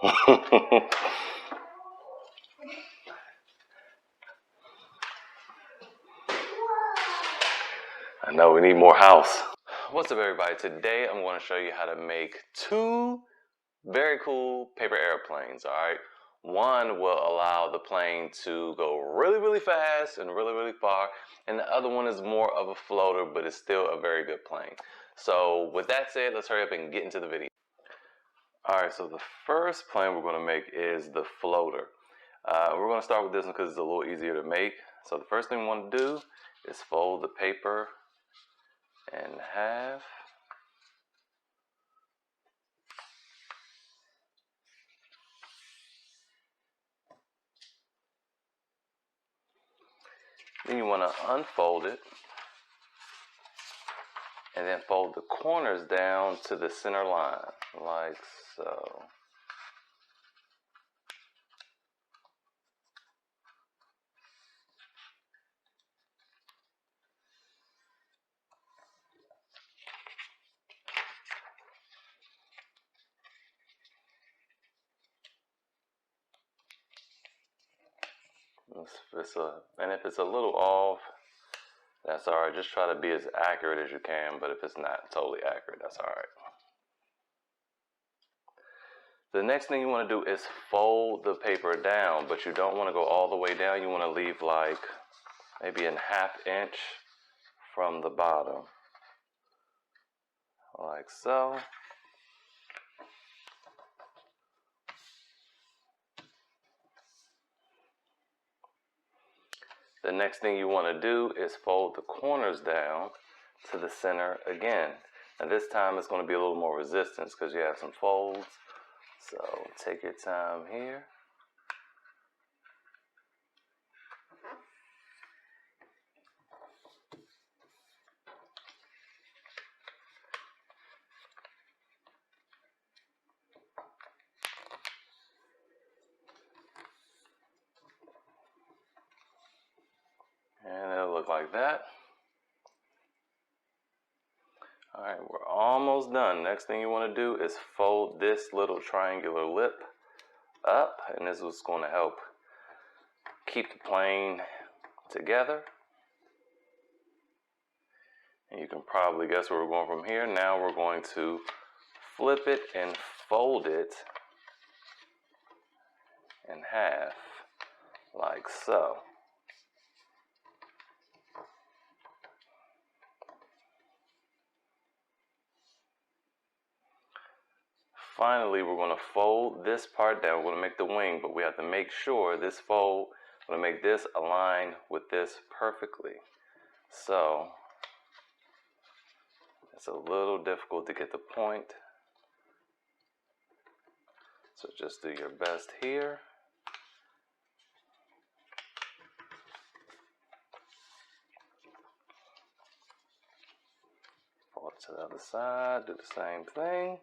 I know we need more house. What's up, everybody? Today I'm going to show you how to make two very cool paper airplanes. All right, one will allow the plane to go really, really fast and really, really far, and the other one is more of a floater, but it's still a very good plane. So with that said, let's hurry up and get into the video. All right, so the first plane we're going to make is the floater. We're going to start with this one because it's a little easier to make. So the first thing we want to do is fold the paper in half. Then you want to unfold it and then fold the corners down to the center line, like so. And if it's a little off, that's all right. Just try to be as accurate as you can, but if it's not totally accurate, that's all right. The next thing you want to do is fold the paper down, but you don't want to go all the way down. You want to leave like maybe a ½ inch from the bottom, like so. The next thing you want to do is fold the corners down to the center again. And this time it's going to be a little more resistance because you have some folds. So take your time here. And it'll look like that. Alright, we're almost done. Next thing you want to do is fold this little triangular lip up, and this is going to help keep the plane together. And you can probably guess where we're going from here. Now we're going to flip it and fold it in half, like so. Finally, we're going to fold this part down. We're going to make the wing, but we have to make sure this fold, we're going to make this align with this perfectly. So it's a little difficult to get the point. So just do your best here. Fold it to the other side, do the same thing.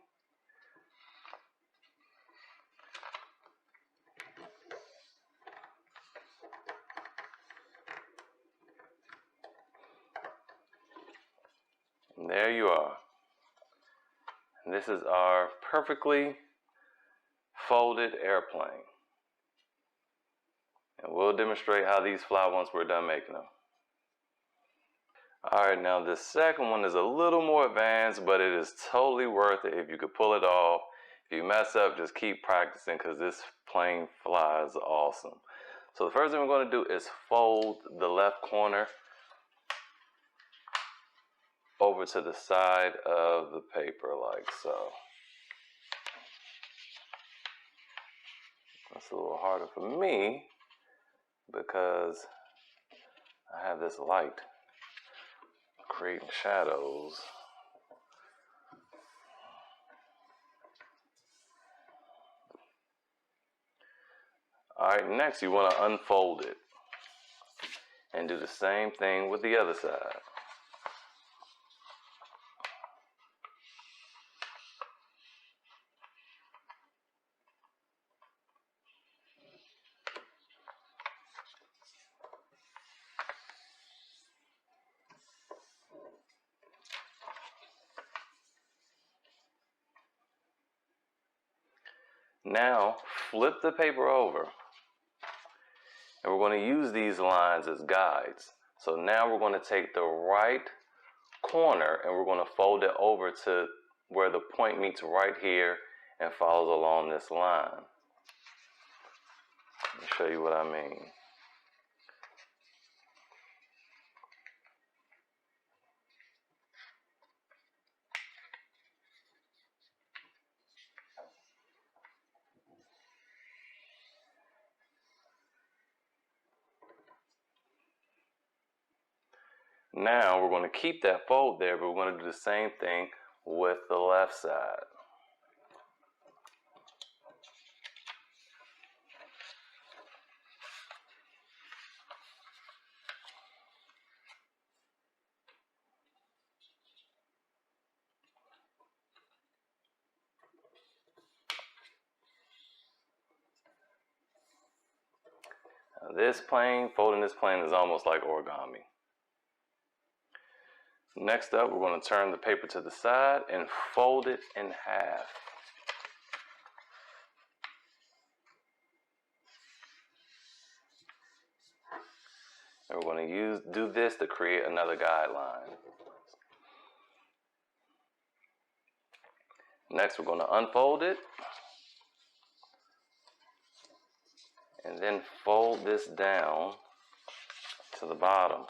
And there you are. And this is our perfectly folded airplane. And we'll demonstrate how these fly once we're done making them. Alright, now the second one is a little more advanced, but it is totally worth it if you could pull it off. If you mess up, just keep practicing because this plane flies awesome. So the first thing we're going to do is fold the left corner over to the side of the paper, like so. That's a little harder for me because I have this light creating shadows. Alright, next you want to unfold it and do the same thing with the other side. Now flip the paper over, and we're going to use these lines as guides. So now we're going to take the right corner and we're going to fold it over to where the point meets right here and follows along this line. Let me show you what I mean. Now we're going to keep that fold there, but we're going to do the same thing with the left side. Now this plane, folding this plane is almost like origami. Next up, we're going to turn the paper to the side and fold it in half. And we're going to do this to create another guideline. Next, we're going to unfold it and then fold this down to the bottom.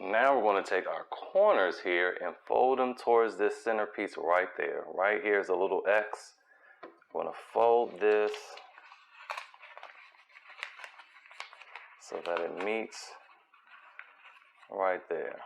Now we're going to take our corners here and fold them towards this center piece right there. Right here is a little X. We're going to fold this so that it meets right there.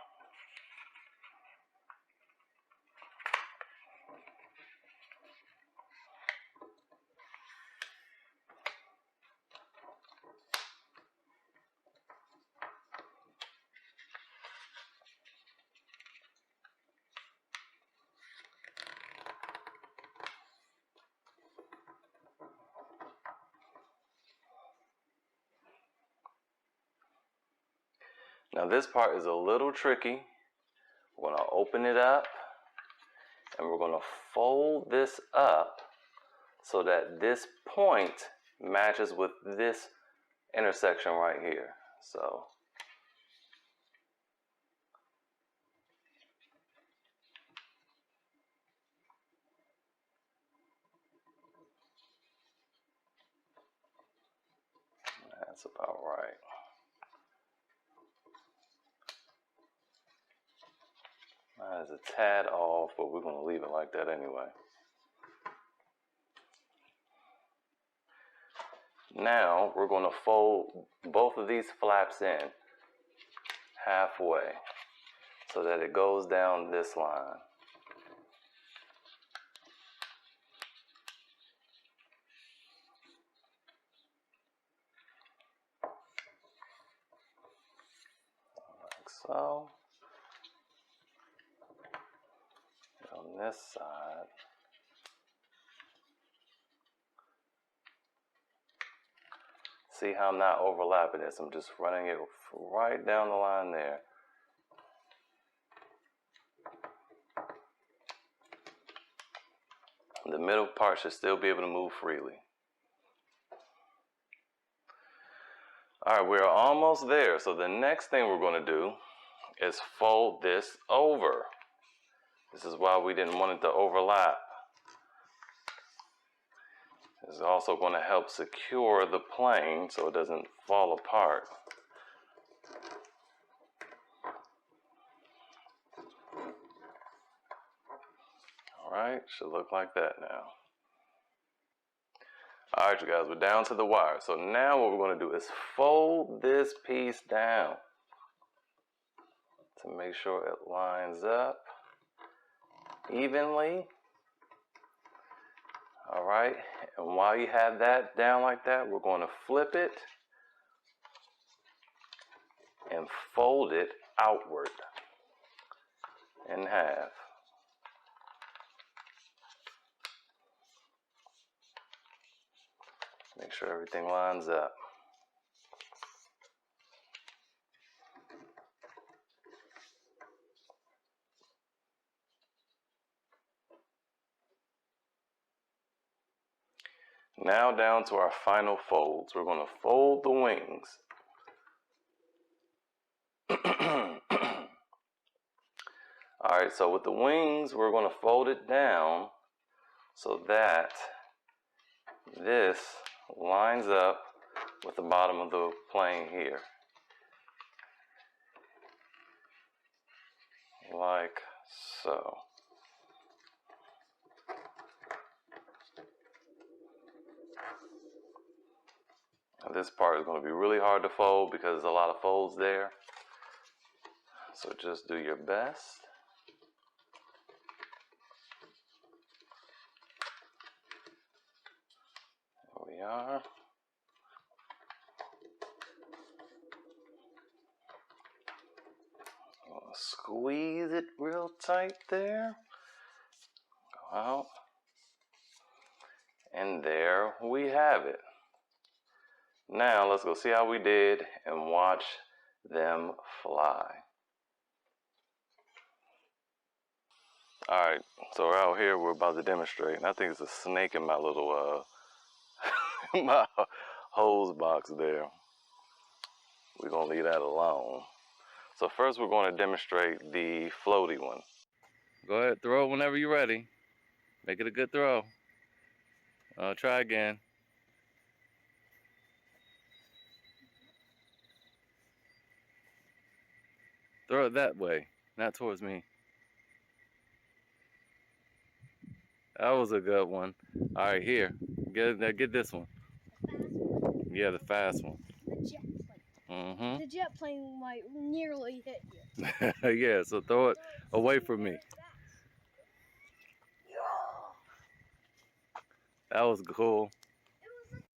Now this part is a little tricky. We're going to open it up and we're going to fold this up so that this point matches with this intersection right here. So that's about right. That is a tad off, but we're going to leave it like that anyway. Now we're going to fold both of these flaps in halfway so that it goes down this line. Like so. On this side. See how I'm not overlapping this? I'm just running it right down the line there. The middle part should still be able to move freely. Alright, we're almost there. So the next thing we're going to do is fold this over. This is why we didn't want it to overlap. This is also going to help secure the plane so it doesn't fall apart. Alright, should look like that now. Alright you guys, we're down to the wire. So now what we're going to do is fold this piece down to make sure it lines up evenly. Alright, and while you have that down like that, we're going to flip it and fold it outward. in half. Make sure everything lines up. Now down to our final folds. We're going to fold the wings. Alright, so with the wings, we're going to fold it down so that this lines up with the bottom of the plane here. Like so. Now this part is going to be really hard to fold because there's a lot of folds there. So just do your best. There we are. Squeeze it real tight there. Go out. And there we have it. Now let's go see how we did and watch them fly. Alright, so we're out here, we're about to demonstrate. And I think it's a snake in my little my hose box there. We're going to leave that alone. So first we're going to demonstrate the floaty one. Go ahead, throw whenever you're ready. Make it a good throw. Try again. Throw it that way, not towards me. That was a good one. All right, here. Get this one. Yeah, the fast one. The jet plane. Mm-hmm. The jet plane might nearly hit you. Yeah, so throw it away from me. That was cool.